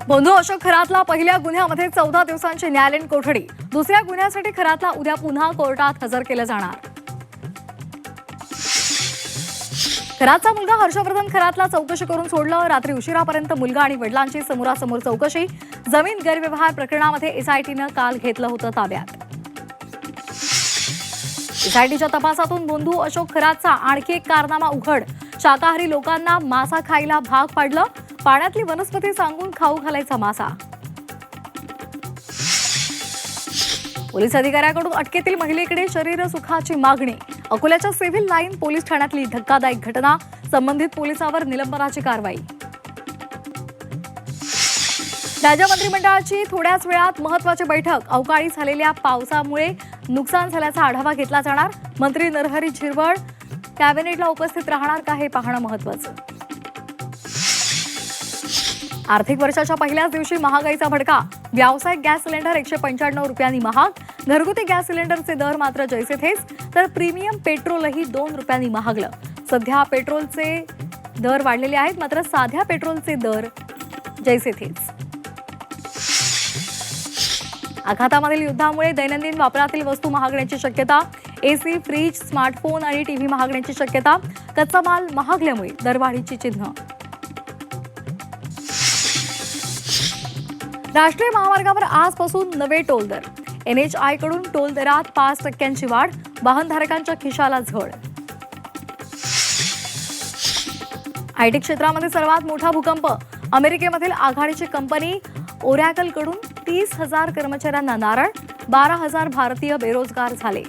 बंधू अशोक खरातला पहिल्या गुन्ह्यामध्ये 14 दिवसांची न्यायालयीन कोठडी, दुसऱ्या गुन्ह्यासाठी खरातला उद्या पुन्हा कोर्टात हजर केलं जाणार. खरातचा मुलगा हर्षवर्धन खरातला चौकशी करून सोडलं. रात्री उशिरापर्यंत मुलगा आणि वडिलांची समोरासमोर चौकशी. जमीन गैरव्यवहार प्रकरणामध्ये एसआयटीनं काल घेतलं होतं ताब्यात. एसआयटीच्या तपासातून बंधू अशोक खरातचा आणखी एक कारनामा उघड. शाकाहारी लोकांना मासा खायला भाग पाडलं. पाण्यातली वनस्पती सांगून खाऊ घालायचा मासा. पोलीस अधिकाऱ्याकडून अटकेतील महिलेकडे शरीर सुखाची मागणी. अकोल्याच्या सिव्हिल लाईन पोलीस ठाण्यातली धक्कादायक घटना. संबंधित पोलिसावर निलंबनाची कारवाई. राज्य मंत्रिमंडळाची थोड्याच वेळात महत्त्वाची बैठक. अवकाळी झालेल्या पावसामुळे नुकसान झाल्याचा आढावा घेतला जाणार. मंत्री नरहरी झिरवळ कॅबिनेटला उपस्थित राहणार का हे पाहणं महत्त्वाचं. आर्थिक वर्षाच्या पहिल्याच दिवशी महागाईचा भडका. व्यावसायिक गॅस सिलेंडर 195 रुपयांनी महाग. घरगुती गॅस सिलेंडरचे दर मात्र जैसे थेच, तर प्रीमियम पेट्रोलही 2 रुपयांनी महागलं. सध्या पेट्रोलचे दर वाढलेले आहेत, मात्र साध्या पेट्रोलचे दर जैसे थेच. आघातामधील युद्धामुळे दैनंदिन वापरातील वस्तू महागण्याची शक्यता. एसी, फ्रीज, स्मार्टफोन आणि टीव्ही महागण्याची शक्यता. कच्चा माल महागल्यामुळे दरवाढीची चिन्ह. राष्ट्रीय महामार्गावर आजपासून नवे टोल दर. NHI कडून टोल दरात 5% वाढ. वाहनधारकांच्या खिशाला झळ. आयटी क्षेत्रामध्ये सर्वात मोठा भूकंप. अमेरिकेमधील आघाडीची कंपनी ओरॅकल कडून 30,000 कर्मचाऱ्यांना नारळ. 12,000 भारतीय बेरोजगार झाले.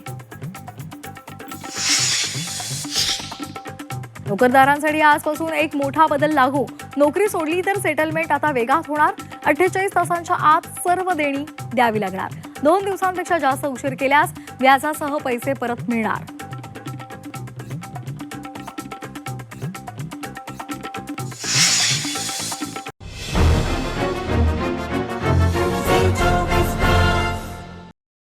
नोकरदारांसाठी आजपासून एक मोठा बदल लागू. नोकरी सोडली तर सेटलमेंट आता वेगात होणार. 48 तासांच्या आत सर्व देणी द्यावी लागणार. 2 दिवसांपेक्षा जास्त उशीर केल्यास व्याजासह पैसे परत मिळणार.